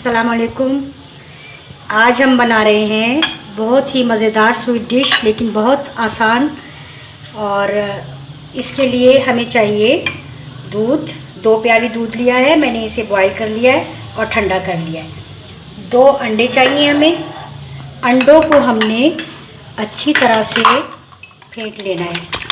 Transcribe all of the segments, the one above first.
अस्सलाम वालेकुम। आज हम बना रहे हैं बहुत ही मज़ेदार स्वीट डिश, लेकिन बहुत आसान। और इसके लिए हमें चाहिए दूध। 2 प्याली दूध लिया है मैंने, इसे बॉईल कर लिया है और ठंडा कर लिया है। 2 अंडे चाहिए हमें। अंडों को हमने अच्छी तरह से फेंट लेना है।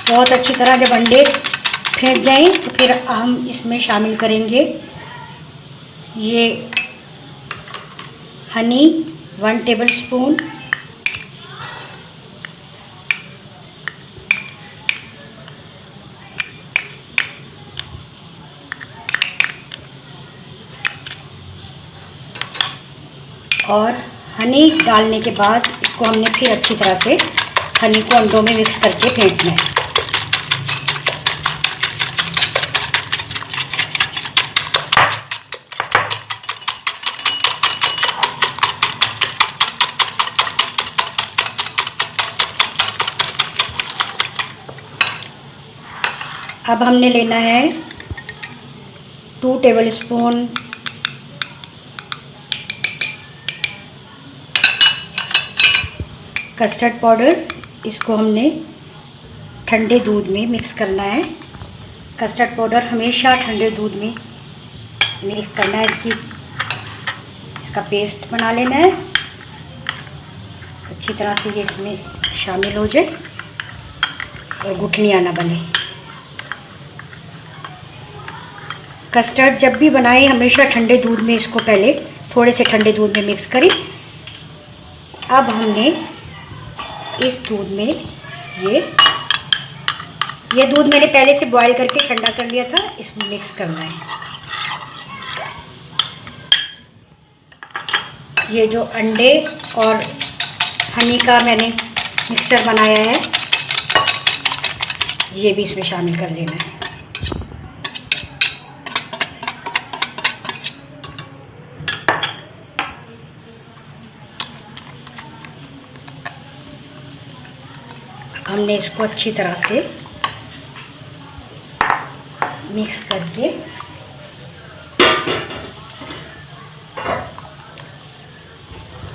बहुत अच्छी तरह जब अंडे फेंट जाएं तो फिर हम इसमें शामिल करेंगे ये हनी 1 टेबलस्पून, और हनी डालने के बाद इसको हमने फिर अच्छी तरह से हनी को अंडों में मिक्स करके फेंटना है। अब हमने लेना है 2 टेबलस्पून कस्टर्ड पाउडर। इसको हमने ठंडे दूध में मिक्स करना है। कस्टर्ड पाउडर हमेशा ठंडे दूध में मिक्स करना है। इसका पेस्ट बना लेना है अच्छी तरह से, ये इसमें शामिल हो जाए और गुठलियाँ ना बने। कस्टर्ड जब भी बनाएं हमेशा ठंडे दूध में, इसको पहले थोड़े से ठंडे दूध में मिक्स करें। अब हमने इस दूध में ये दूध मैंने पहले से बॉईल करके ठंडा कर लिया था, इसमें मिक्स करना है। ये जो अंडे और हनी का मैंने मिक्सचर बनाया है, ये भी इसमें शामिल कर लेना है। हमने इसको अच्छी तरह से मिक्स करके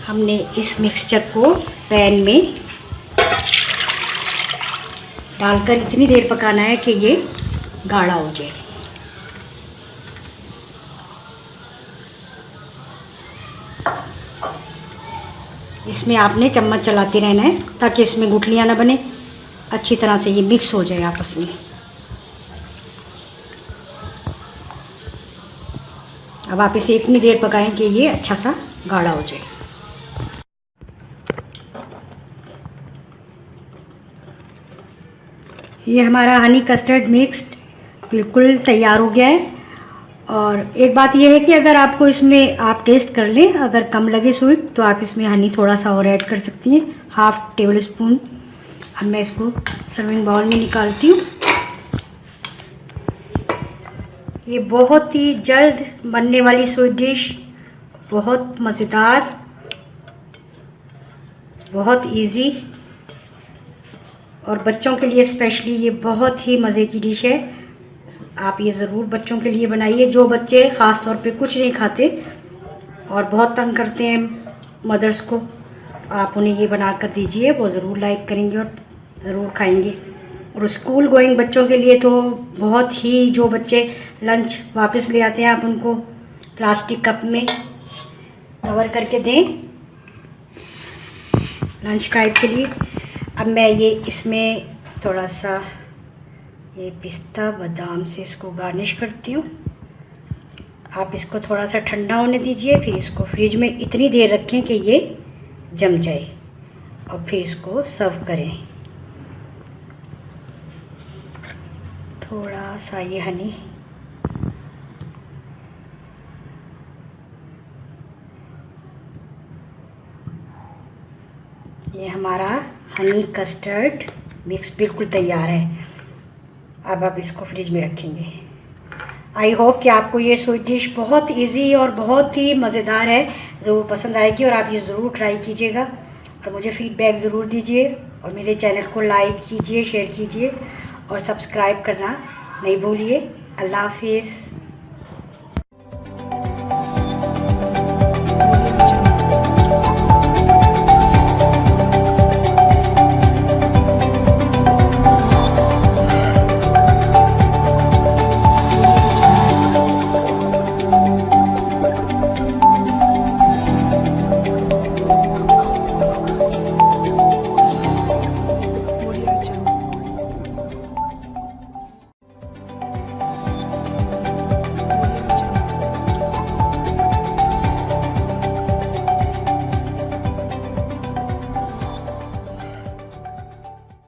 हमने इस मिक्सचर को पैन में डालकर इतनी देर पकाना है कि ये गाढ़ा हो जाए। इसमें आपने चम्मच चलाते रहना है ताकि इसमें गुठलियाँ ना बने, अच्छी तरह से ये मिक्स हो जाए आपस में। अब आप इसे इतनी देर पकाएं कि ये अच्छा सा गाढ़ा हो जाए। ये हमारा हनी कस्टर्ड मिक्स्ड बिल्कुल तैयार हो गया है। और एक बात यह है कि अगर आपको इसमें आप टेस्ट कर लें, अगर कम लगे स्वीट तो आप इसमें हनी थोड़ा सा और ऐड कर सकती हैं, 1/2 टेबलस्पून। अब मैं इसको सर्विंग बाउल में निकालती हूँ। ये बहुत ही जल्द बनने वाली स्वीट डिश, बहुत मज़ेदार, बहुत इजी, और बच्चों के लिए स्पेशली ये बहुत ही मज़े की डिश है। आप ये ज़रूर बच्चों के लिए बनाइए। जो बच्चे ख़ास तौर पे कुछ नहीं खाते और बहुत तंग करते हैं मदर्स को, आप उन्हें ये बना कर दीजिए, वो ज़रूर लाइक करेंगे और ज़रूर खाएंगे। और स्कूल गोइंग बच्चों के लिए तो बहुत ही, जो बच्चे लंच वापस ले आते हैं, आप उनको प्लास्टिक कप में कवर करके दें लंच टाइप के लिए। अब मैं ये इसमें थोड़ा सा ये पिस्ता बादाम से इसको गार्निश करती हूँ। आप इसको थोड़ा सा ठंडा होने दीजिए, फिर इसको फ्रिज में इतनी देर रखें कि ये जम जाए और फिर इसको सर्व करें। थोड़ा सा ये हनी, ये हमारा हनी कस्टर्ड मिक्स बिल्कुल तैयार है। अब आप इसको फ्रिज में रखेंगे। आई होप कि आपको ये स्वीट डिश बहुत इजी और बहुत ही मज़ेदार है, ज़रूर पसंद आएगी और आप ये ज़रूर ट्राई कीजिएगा और मुझे फ़ीडबैक ज़रूर दीजिए और मेरे चैनल को लाइक कीजिए, शेयर कीजिए और सब्सक्राइब करना नहीं भूलिए। अल्लाह हाफिज़।